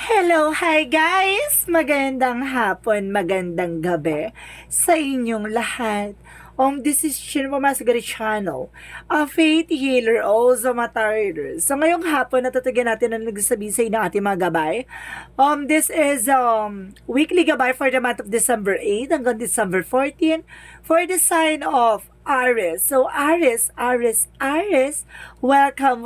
Hello, hi guys! Magandang hapon, magandang gabi sa inyong lahat. This is Shinmo Masagari Channel, a faith healer, also matarder. So ngayong hapon, natatagan natin ang nagsasabi sa inyo ng ating mga gabay. This is weekly gabay for the month of December 8 hanggang December 14 for the sign of Aries. So Aries, welcome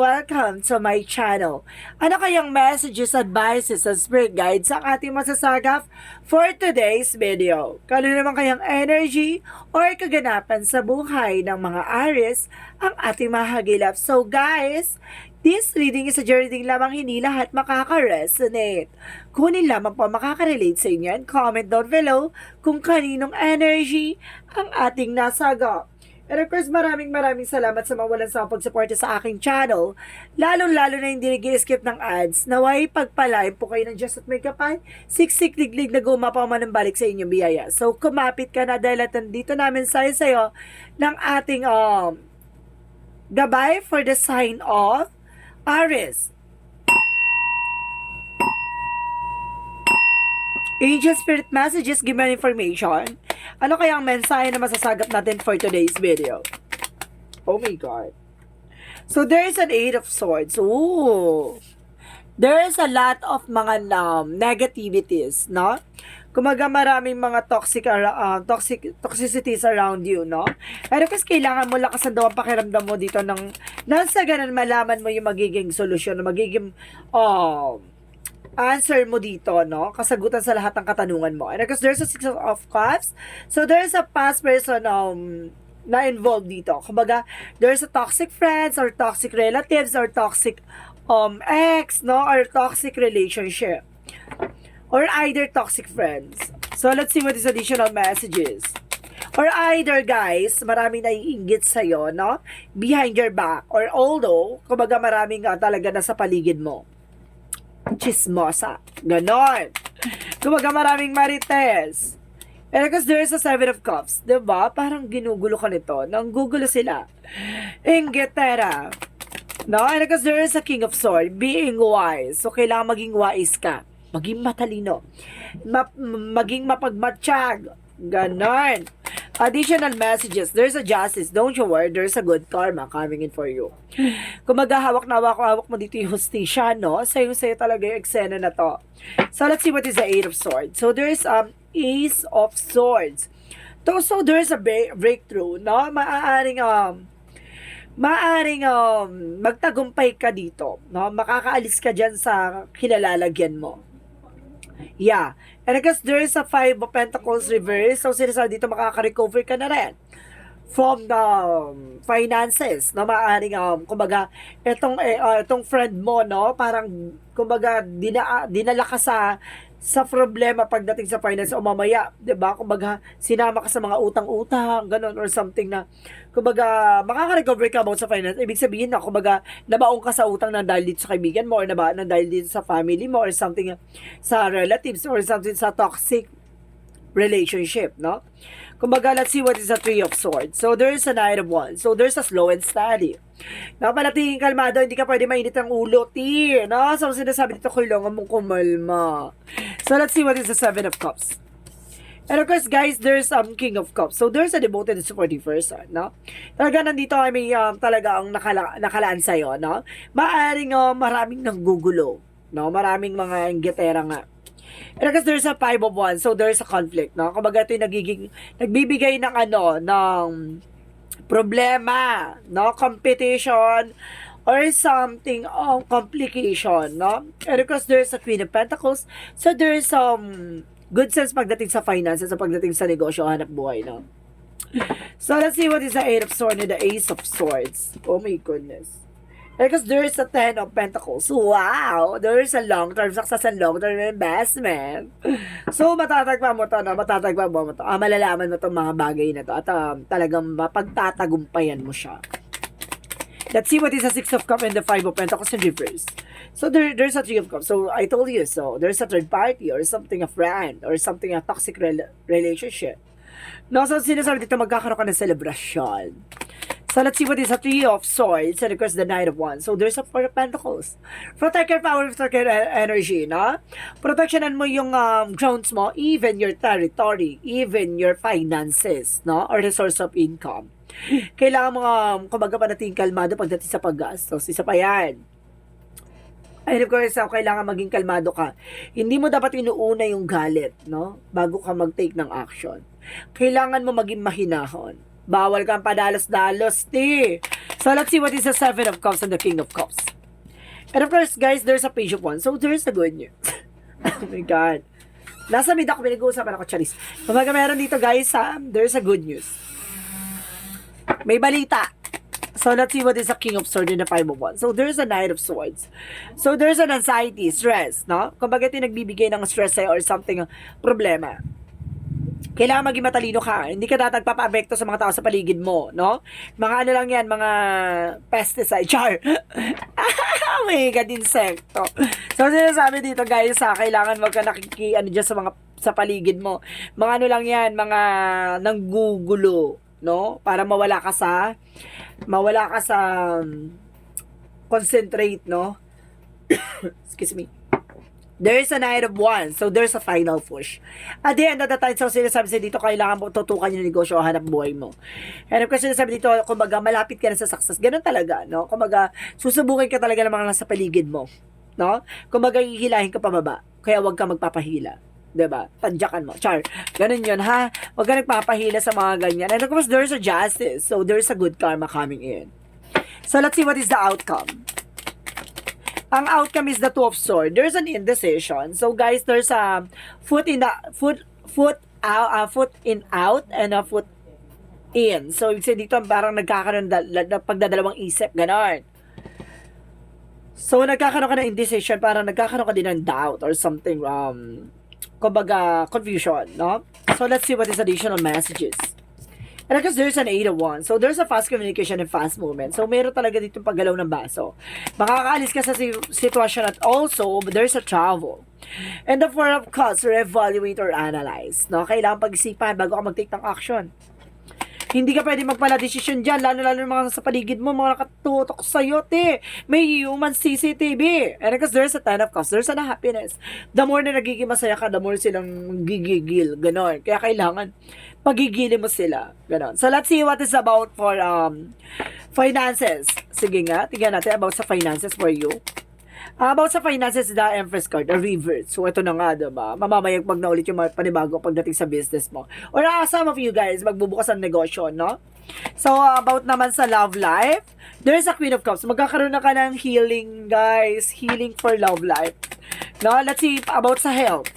to my channel. Ano kayang messages, advices, and spirit guides ang ating masasagap for today's video? Kano naman kayang energy or kaganapan sa buhay ng mga Aries ang ating mahagilap? So guys, this reading is a journey lamang, hindi lahat makaka-resonate. Kunin lamang po makaka-relate sa inyo and comment down below kung kaninong energy ang ating nasagap. And of course, maraming salamat sa mawalan sa pagsuporta sa aking channel. Lalo na hindi nag-skip ng ads. Naway pagpalain po kayo ng Diyos at may kapal. Siksik liglig na gumapaw man ng balik sa inyong biyaya. So, kumapit ka na dahil at nandito namin sa'yo ng ating gabay for the sign of Aries. Angel Spirit Messages, give me information. Ano kaya ang mensahe na masasagap natin for today's video? Oh my God. So, there is an Eight of Swords. Ooh. There is a lot of mga negativities, no? Kumaga maraming mga toxicities around you, no? Pero kasi kailangan mo lakasan daw ang pakiramdam mo dito ng nasa ganun malaman mo yung magiging solusyon, magiging answer mo dito, no? Kasagutan sa lahat ng katanungan mo. And because there's a Six of Cups, so there's a past person na involved dito. Kumbaga, there's a toxic friends or toxic relatives or toxic ex, no? Or toxic relationship. Or either toxic friends. So, let's see what is additional messages. Or either, guys, maraming naiinggit sa'yo, no? Behind your back. Or although, kumbaga maraming talaga nasa paligid mo. Chismosa. Ganon. Kumbaga maraming marites. And because there is a Seven of Cups, diba? Parang ginugulo ka nito. Nanggugulo sila. Inggitera. No? And because there is a King of Swords, being wise. So, kailangan maging wise ka. Maging matalino. Maging mapagmatsyag. Ganon. Additional messages. There's a justice. Don't you worry. There's a good karma coming in for you. Kung maghahawak na hawak mo dito yung hostisya, no? Sa'yo talaga yung eksena na to. So, let's see what is the Eight of Swords. So, there's Ace of Swords. So, there's a breakthrough, no? Maaaring magtagumpay ka dito, no? Makakaalis ka dyan sa kinalalagyan mo. Yeah. And I guess there is a Five of Pentacles reverse. So, sinasabi dito makaka-recover ka na rin from the finances na maaaring kumbaga itong friend mo, no, parang kumbaga dinala ka sa problema pagdating sa finance o mamaya, 'di ba? Kumbaga sinama ka sa mga utang-utang, ganun or something na kumbaga makaka-recover ka about sa finance. Ibig sabihin na kumbaga nabaong ka sa utang nang dahil dito sa kaibigan mo or nang dahil dito sa family mo or something sa relatives or something sa toxic relationship, no? Kumbaga, let's see what is the Three of Swords. So, there's a Knight of Wands. So, there's a slow and steady. Napanatingin kalmado, hindi ka pwede mainit ang ulo, no? So, sinasabi dito, kailangan mong kumalma. So, let's see what is the Seven of Cups. And of course, guys, there's King of Cups. So, there's a devoted and supportive person, no? Talaga nandito ay may talaga ang nakalaan sa'yo, no? Maaring maraming nanggugulo, no? Maraming mga inggitera nga. And because there's a Five of Wands, so there's a conflict, no? Kumbaga ito yung nagbibigay ng ng problema, no? Competition, or something complication, no? And because there's a Queen of Pentacles, so there's good sense pagdating sa finances, sa pagdating sa negosyo, hanap buhay, no? So let's see what is the Eight of Swords and the Ace of Swords. Oh my goodness. Because there is a Ten of Pentacles. Wow! There is a long-term success and long-term investment. So, matatagpa mo to, no? Matatagpa mo to. Malalaman mo itong mga bagay na to. At talagang mapagtatagumpayan mo siya. Let's see what is the Six of Cups and the Five of Pentacles in reverse. So, there's a Three of Cups. So, I told you, so, there's a third party or something, a friend or something, a toxic relationship. No, so, sinasabi dito, magkakaroon ka ng celebration. So let's see what is a Three of Swords and of course the Knight of Wands. So there's a Four of Pentacles. Protect your power, protect your energy, no? Protectionan mo yung grounds mo, even your territory, even your finances, no? Or the source of income. Kailangan mo kumbaga panating kalmado pagdating sa paggastos. Isa pa yan. And of course, kailangan maging kalmado ka. Hindi mo dapat inuuna yung galit, no? Bago ka mag-take ng action. Kailangan mo maging mahinahon. Bawal kang padalos-dalos, So, let's see what is the Seven of Cups and the King of Cups. And of course, guys, there's a Page of Wands. So, there's the good news. Oh my God. Nasa mid ako, pinag-uusapan ako, Charis. Kumaga meron dito, guys, there's a good news. May balita. So, let's see what is the King of Swords and the Five of Wands. So, there's a Knight of Swords. So, there's an anxiety, stress, no? Kumbaga, nagbibigay ng stress sa'yo or something, problema. Kailangan maging matalino ka. Hindi ka nagpapa-apekto sa mga tao sa paligid mo, no? Mga ano lang yan, mga pesticide, char. Oh my God, insekto. So, sinasabi dito, guys, kailangan wag ka dyan sa paligid mo. Mga ano lang yan, mga nanggugulo, no? Para mawala ka sa concentrate, no? Excuse me. There's a Knight of Wands. So, there's a final push. At the end of the time, so sinasabi sa dito, kailangan mo tutukan yung negosyo o hanap buhay mo. And of course, sinasabi dito, kumbaga, malapit ka na sa success. Ganun talaga, no? Kumbaga, susubukin ka talaga ng mga nasa paligid mo. No? Kumbaga, hihilahin ka pababa. Kaya huwag ka magpapahila. Diba? Tadyakan mo. Char. Ganun yun, ha? Huwag ka nagpapahila sa mga ganyan. And of course, there's a justice. So, there's a good karma coming in. So, let's see what is the outcome. Ang outcome is the Two of Swords. There's an indecision. So, guys, there's a foot in out and a foot in. So, ibig sabihin dito, parang nagkakaroon pagdadalawang isip. Ganon. So, nagkakaroon ka ng indecision, parang nagkakaroon ka din ng doubt or something, kumbaga, confusion, no? So, let's see what is additional messages. And because there's an 8 of Wands. So, there's a fast communication and fast movement. So, meron talaga dito paggalaw ng baso. Makakaalis ka sa sitwasyon at also, there's a travel. And the 4 of Cups, reevaluate or analyze. No? Kailangan pag-isipan bago ka mag-take ng action. Hindi ka pwede magpala-desisyon dyan, lalo-lalo ng mga sa paligid mo, mga nakatutok sa'yo, May human CCTV. And because there's a 10 of Cups, there's a happiness. The more na nagiging masaya ka, the more silang gigigil. Ganon. Kaya kailangan pagigilin mo sila. Ganon. So, let's see what is about for finances. Sige nga, tingnan natin about sa finances for you. About sa finances, the Empress card, the reverse. So, ito na nga, diba? Mamamayag pag na ulit yung panibago pagdating sa business mo. Or some of you guys, magbubukas ng negosyo, no? So, about naman sa love life, there's a Queen of Cups. Magkakaroon na ka ng healing, guys. Healing for love life. No? Let's see about sa health.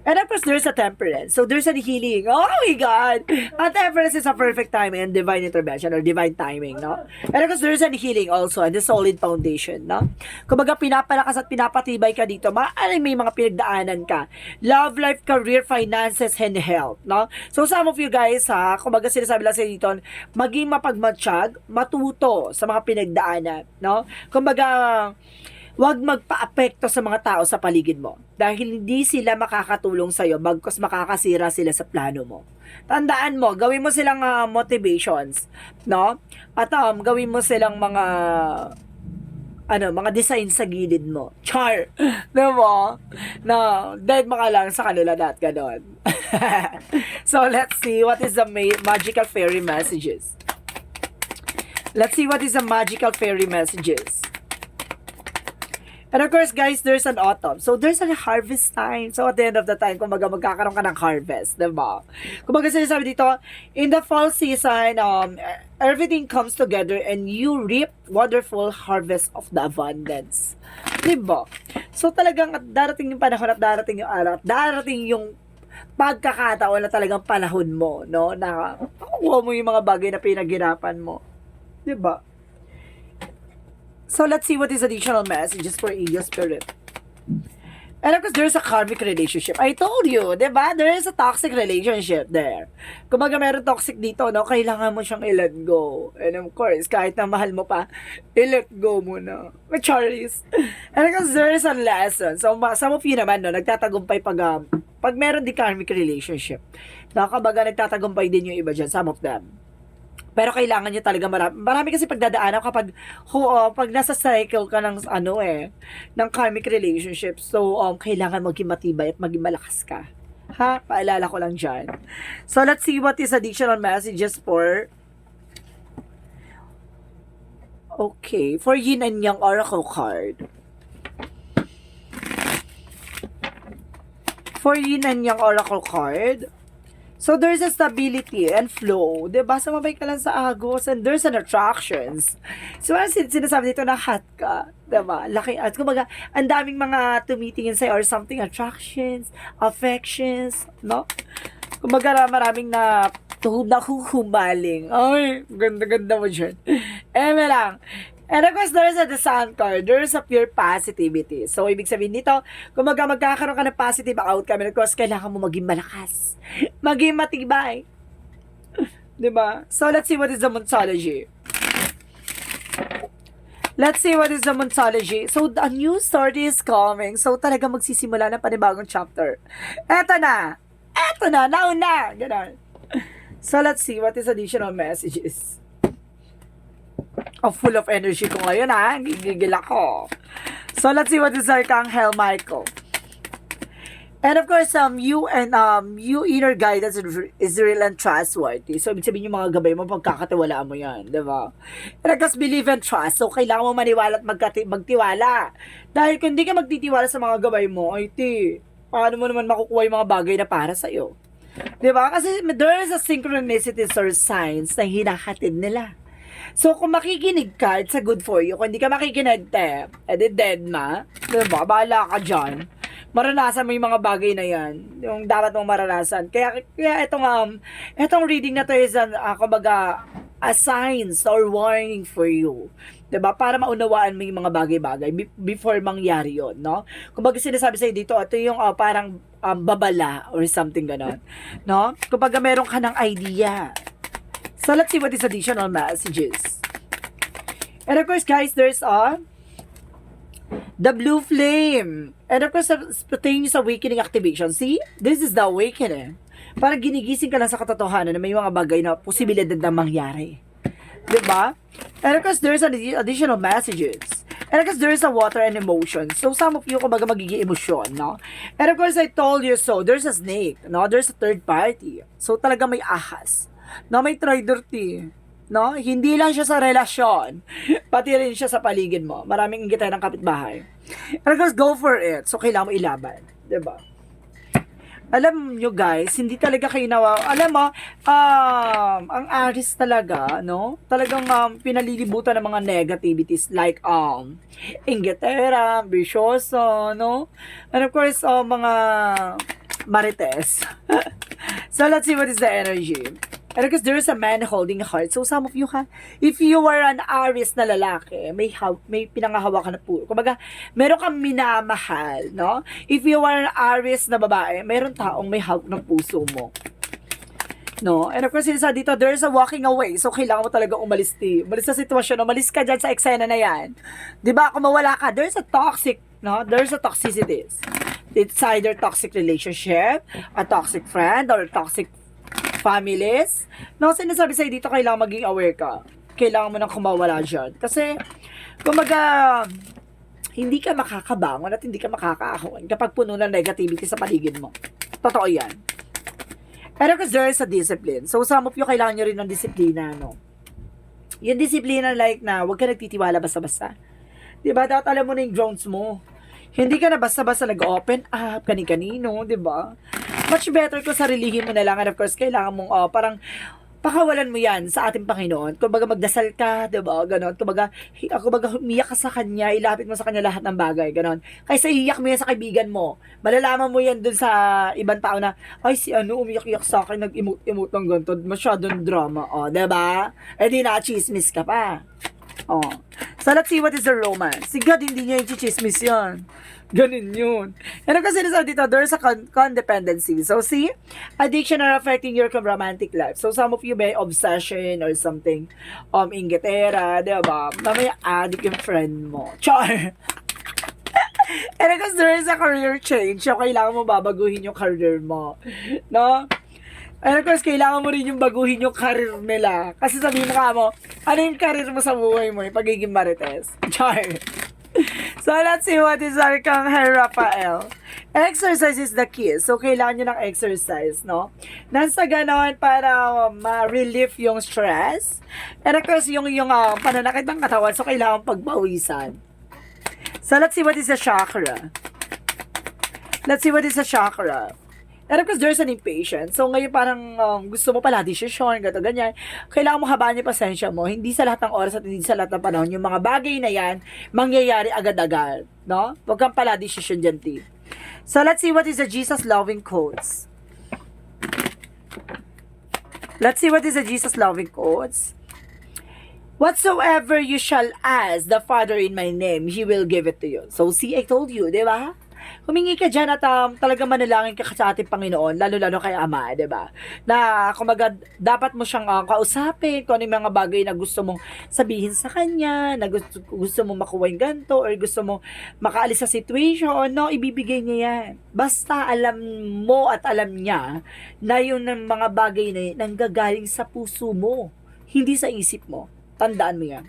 And of course, there's a Temperance. So, there's a healing. Oh my God! Ang Temperance is a perfect time and divine intervention or divine timing, no? And of course, there's a healing also and the solid foundation, no? Kumbaga, pinapalakas at pinapatibay ka dito. Maaaring may mga pinagdaanan ka. Love life, career, finances, and health, no? So, some of you guys, kumbaga, sinasabi lang sa dito, maging mapagmatsyag, matuto sa mga pinagdaanan, no? Kumbaga, huwag magpa-apekto sa mga tao sa paligid mo dahil hindi sila makakatulong sa'yo bagkus makakasira sila sa plano mo. Tandaan mo, gawin mo silang motivations, no? At gawin mo silang mga mga design sa gilid mo. Char! Diba? No, dead maka lang sa kanila dat ganon. So, let's see what is the magical fairy messages. Let's see what is the magical fairy messages. And of course, guys, there's an autumn. So, there's a harvest time. So, at the end of the time, kumbaga, magkakaroon ka ng harvest, diba? Kumbaga, sinasabi dito, in the fall season, everything comes together and you reap wonderful harvest of the abundance. Diba? So, talagang darating yung panahon at darating yung araw at darating yung pagkakataon na talagang panahon mo, no? Na makukuha mo yung mga bagay na pinaghirapan mo. Diba? So, let's see what is additional messages for Ego Spirit. And of course, there's a karmic relationship. I told you, diba? There is a toxic relationship there. Kumbaga, meron toxic dito, no? Kailangan mo siyang i-let go. And of course, kahit na mahal mo pa, i-let go mo na. Charis. And of course, there is a lesson. So, some of you naman, no? Nagtatagumpay pag meron di karmic relationship. Nakabaga, nagtatagumpay din yung iba dyan. Some of them. Pero kailangan nyo talaga marami kasi pagdadaanan kapag pag nasa cycle ka ng ng karmic relationship. So kailangan maging matibay at maging malakas ka. Ha? Paalala ko lang dyan. So let's see what is additional messages for for Yin and Yang Oracle card. For Yin and Yang Oracle card. So, there's a stability and flow. Diba? Sumabay ka lang sa agos and there's an attractions. So, sinasabi dito na hot ka. Diba? Laki at kumbaga, ang daming mga tumitingin sa'yo or something. Attractions, affections, no? Kumbaga, maraming nahuhumaling. Ay, ganda-ganda mo dyan. Lang. And of course, there's the Sun card. There's a pure positivity. So, ibig sabihin nito, kung magkakaroon ka ng positive outcome, and of course, kailangan mo maging malakas. Maging matibay. Diba? So, let's see what is the Moonology. Let's see what is the Moonology. So, a new story is coming. So, talaga magsisimula ng panibagong chapter. Eto na, nauna. Ganon. So, let's see what is additional messages. Full of energy ko ngayon, ha? Gigigil ako. So, let's see what is Archangel Michael. And of course, you inner guidance is real and trustworthy. So, ibig sabihin yung mga gabay mo, pagkakatiwalaan mo yan, di ba? And I just believe and trust. So, kailangan mo maniwala at magtiwala. Dahil kung hindi ka magtitiwala sa mga gabay mo, paano mo naman makukuha yung mga bagay na para sa'yo? Di ba? Kasi there is a synchronicities or signs na hinahatid nila. So, kung makikinig ka, it's a good for you. Kung hindi ka makikinig, edi dead na. Diba? Bahala ka dyan. Maranasan mo yung mga bagay na yan. Yung dapat mong maranasan. Kaya itong reading na to is kumbaga, a signs or warning for you. Diba? Para maunawaan mo yung mga bagay-bagay before mangyari yun, no? Kumbaga sinasabi sa'yo dito, ito yung parang babala or something ganon. No? Kumbaga meron ka ng idea. So, let's see what is additional messages. And of course, guys, there's the blue flame. And of course, spontaneous awakening activation. See? This is the awakening. Parang ginigising ka lang sa katotohanan na may mga bagay na posibilidad na mangyari. Diba? And of course, there's additional messages. And of course, there's a water and emotion. So, some of you, kumbaga, magiging emosyon, no? And of course, I told you so. There's a snake, no? There's a third party. So, talaga may ahas. No, may traitorty. No? Hindi lang siya sa relasyon. Pati rin siya sa paligid mo. Maraming inggit ng kapitbahay. And of course, go for it. So, kailangan mo ilaban. Diba? Alam nyo guys, hindi talaga kayo alam mo, ang Aries talaga, no? Talagang pinalilibutan ng mga negativities like, inggitera, bisyoso, no? And of course, mga marites. So, let's see what is the energy. And because there is a man holding a heart. So, some of you if you are an Aries na lalaki, may pinangahawakan na po. Kumbaga, meron kang minamahal, no? If you are an Aries na babae, meron taong may hawak ng puso mo. No? And of course, dito, there is a walking away. So, kailangan mo talaga umalis sa sitwasyon. Umalis ka dyan sa eksena na yan. Diba? Kung mawala ka, there's a toxic, no? There's a toxicity. It's either toxic relationship, a toxic friend, or toxic families. No, sinasabi sa'yo dito, kailangan maging aware ka. Kailangan mo nang kumawala dyan. Kasi, kumbaga, hindi ka makakabangon at hindi ka makakaahon kapag puno ng negativity sa paligid mo. Totoo yan. Pero kasi there is a discipline. So, some of you, kailangan nyo rin ng disiplina, no? Yung disiplina like na, huwag ka nagtitiwala basta-basta. Diba? Dapat alam mo na yung grounds mo. Hindi ka na basta-basta nag-open up, kani-kanino, diba? Much better kung sarilihin mo na lang. And of course, kailangan mong parang pakawalan mo yan sa ating Panginoon. Kumbaga magdasal ka, diba? Ganon. Kumbaga umiyak ka sa Kanya, ilapit mo sa Kanya lahat ng bagay. Ganon. Kaysa iyak mo yan sa kaibigan mo. Malalaman mo yan dun sa ibang tao na, ay si umiyak-iyak sa akin, nag-emote ng ganito. Masyadong drama. Diba? Eh di na-chismis ka pa. So, let's see what is the romance. Si God, hindi niya yung chismis yan. Ganun yun. And kasi nasabi dito, there's a codependency. So, see? Addiction are affecting your romantic life. So, some of you may obsession or something. Inggitera, diba? Mamaya addict yung friend mo. Char! And because there is a career change, so kailangan mo babaguhin yung career mo. No? And of course, kailangan mo rin yung baguhin yung career nila. Kasi sabihin mo ka mo, ano yung career mo sa buhay mo, yung pagiging marites. Char. So, let's see what is Arcangel Raphael. Exercise is the key. So, kailangan nyo ng exercise, no? Nasa ganon para ma-relieve yung stress. And of course, yung pananakit ng katawan. So, kailangan pagbawisan. So, let's see what is the chakra. Let's see what is the chakra. And of course, there's an impatience. So, ngayon parang gusto mo pala, desisyon, gato, ganyan. Kailangan mo habaan yung pasensya mo. Hindi sa lahat ng oras at hindi sa lahat ng panahon. Yung mga bagay na yan, mangyayari agad-agad. No? Huwag kang pala desisyon dyan, T. So, let's see what is the Jesus loving quotes. Let's see what is the Jesus loving quotes. Whatsoever you shall ask the Father in my name, He will give it to you. So, see, I told you, di ba? Humingi ka dyan at talaga manalangin ka sa ating Panginoon, lalo-lalo kay Ama, di ba? Na, kumaga, dapat mo siyang kausapin kung ano yung mga bagay na gusto mong sabihin sa Kanya, na gusto mong makuha yung ganito, or gusto mong makaalis sa situation, no? Ibibigay niya yan. Basta alam mo at alam niya na yun ng mga bagay na yun, nanggagaling sa puso mo, hindi sa isip mo. Tandaan mo yan.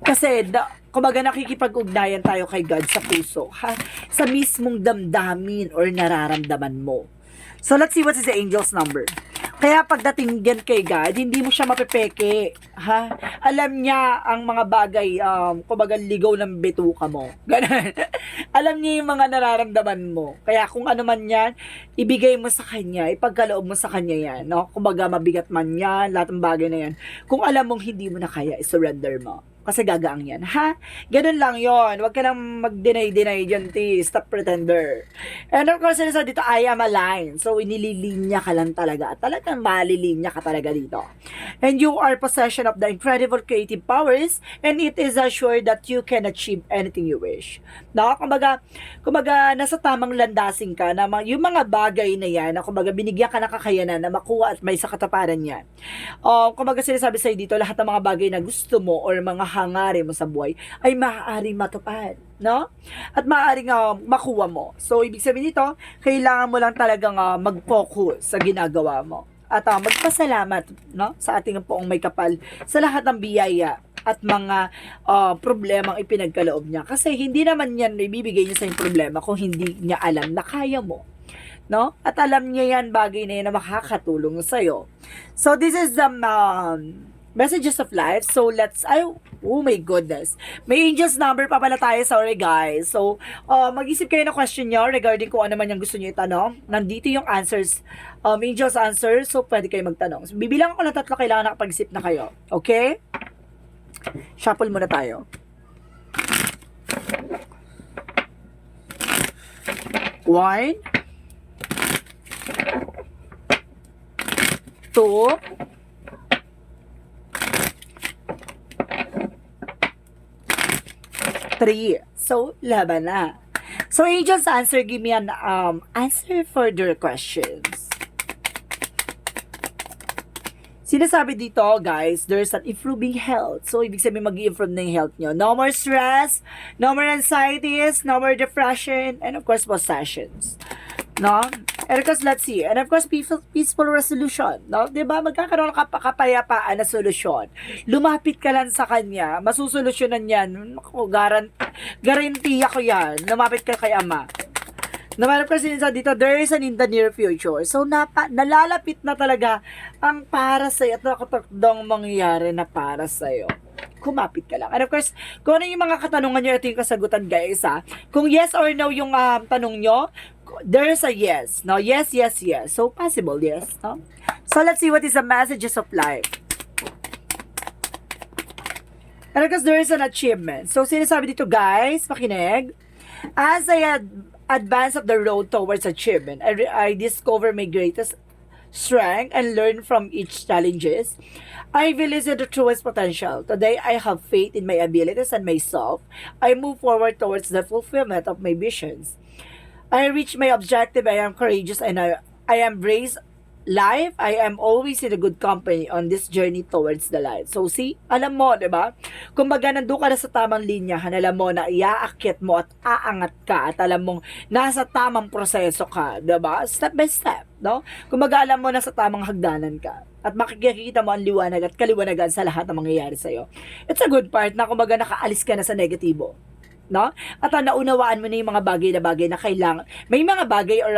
Kasi, kumbaga nakikipag-ugnayan tayo kay God sa puso, ha? Sa mismong damdamin or nararamdaman mo. So, let's see what is the angel's number. Kaya pagdating yan kay God, hindi mo siya mapepeke, ha? Alam niya ang mga bagay, kumbaga ligaw ng bituka mo. Ganun. Alam niya yung mga nararamdaman mo. Kaya kung ano man yan, ibigay mo sa Kanya, ipagkaloob mo sa Kanya yan, no? Kumbaga mabigat man yan, lahat ng bagay na yan. Kung alam mong hindi mo na kaya, surrender mo. Kasi gagaang yan, ha? Ganun lang yon. Huwag ka nang mag-deny dyan, T. Stop pretender. And of course, sa dito, I am aligned. So, inililinya ka lang talaga. At talagang malilinya ka talaga dito. And you are possession of the incredible creative powers and it is assured that you can achieve anything you wish. No? Kumbaga, nasa tamang landasin ka na yung mga bagay na yan, na kumbaga, binigyan ka na kakayanan na makuha at may sa kataparan yan. Kumbaga, sinasabi sa'yo dito, lahat ng mga bagay na gusto mo or mga hangarin mo sa buhay ay maaaring matupad, no? At maaaring makuha mo. So, ibig sabihin nito, kailangan mo lang talagang mag-focus sa ginagawa mo. At magpasalamat, no? Sa ating poong may kapal sa lahat ng biyaya at mga problemang ipinagkaloob niya. Kasi hindi naman yan ibibigay niya sa yung problema kung hindi niya alam na kaya mo. No? At alam niya yan, bagay na yan na makakatulong sa'yo. So, this is the messages of life. So, oh my goodness. May angel's number pa pala tayo. Sorry, guys. So, mag-isip kayo ng question nyo regarding kung ano man yung gusto nyo itanong. Nandito yung answers. Angel's answers. So, pwede kayo magtanong. So, bibilang ako ng 3. Kailangan nakapag-isip na kayo. Okay? Shuffle muna tayo. 1, 2, 3. So, laban na. So, angels answer, give me an answer for their questions. Sinasabi dito, guys, there's an improving health. So, ibig sabihin mag-i-improve na yung health nyo. No more stress, no more anxieties, no more depression, and of course, possessions. No? And of course, let's see. And of course, peaceful resolution. No? Diba? Magkakaroon ka kapayapaan na solusyon. Lumapit ka lang sa Kanya. Masusolusyonan yan. Guarantee ako yan. Lumapit ka kay Ama. Naman ko sinisa dito, there is an in the near future. So, nalalapit na talaga ang para sa'yo at nakatakdang mangyayari na para sa'yo. Kumapit ka lang. And of course, kung ano yung mga katanungan nyo, ito yung kasagutan, guys, ha? Kung yes or no yung tanong nyo, there's a yes. No? Yes, yes, yes. So, possible, yes. No? So, let's see what is the messages of life. And because there is an achievement. So, sinasabi dito, guys, makinig. As I advance of the road towards achievement, I discover my greatest strength and learn from each challenges. I realize the truest potential. Today, I have faith in my abilities and myself. I move forward towards the fulfillment of my visions. I reach my objective. I am courageous and I embrace life. I am always in a good company on this journey towards the light. So, see, alam mo, di ba? Kumbaga, nandun ka na sa tamang linya, alam mo na iaakit mo at aangat ka at alam mong nasa tamang proseso ka, di ba? Step by step. no? Kumbaga alam mo na sa tamang hagdanan ka at makikita mo ang liwanag at kaliwanagan sa lahat ng mangyayari sa'yo. It's a good part na kumbaga nakaalis ka na sa negatibo, no? At naunawaan mo na yung mga bagay na kailangan, may mga bagay or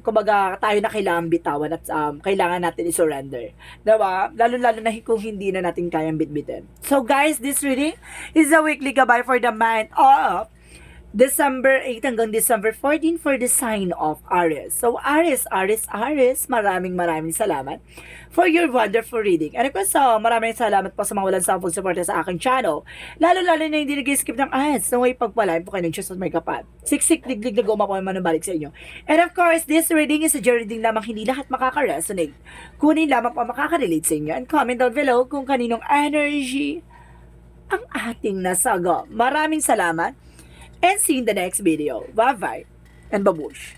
kumbaga tayo na kailangan bitawan at kailangan natin i-surrender. Diba? Lalo-lalo na kung hindi na natin kayang bitbitin. So guys, this reading is a weekly gabay for the month of December 8 hanggang December 14 for the sign of Aries. So Aries, maraming salamat for your wonderful reading. And of course, maraming salamat po sa mga walang sampung suporta sa aking channel. Lalo-lalo na hindi nag-skip ng ads. So, may pagpalain po kayo ng Diyos at may kapal. Siksik, liglig na guma po naman balik sa inyo. And of course, this reading is a reading lamang hindi lahat makaka-resonate. Kunin lamang po makaka-relate sa inyo. And comment down below kung kaninong energy ang ating nasago. Maraming salamat. And see you in the next video. Bye-bye. And babush.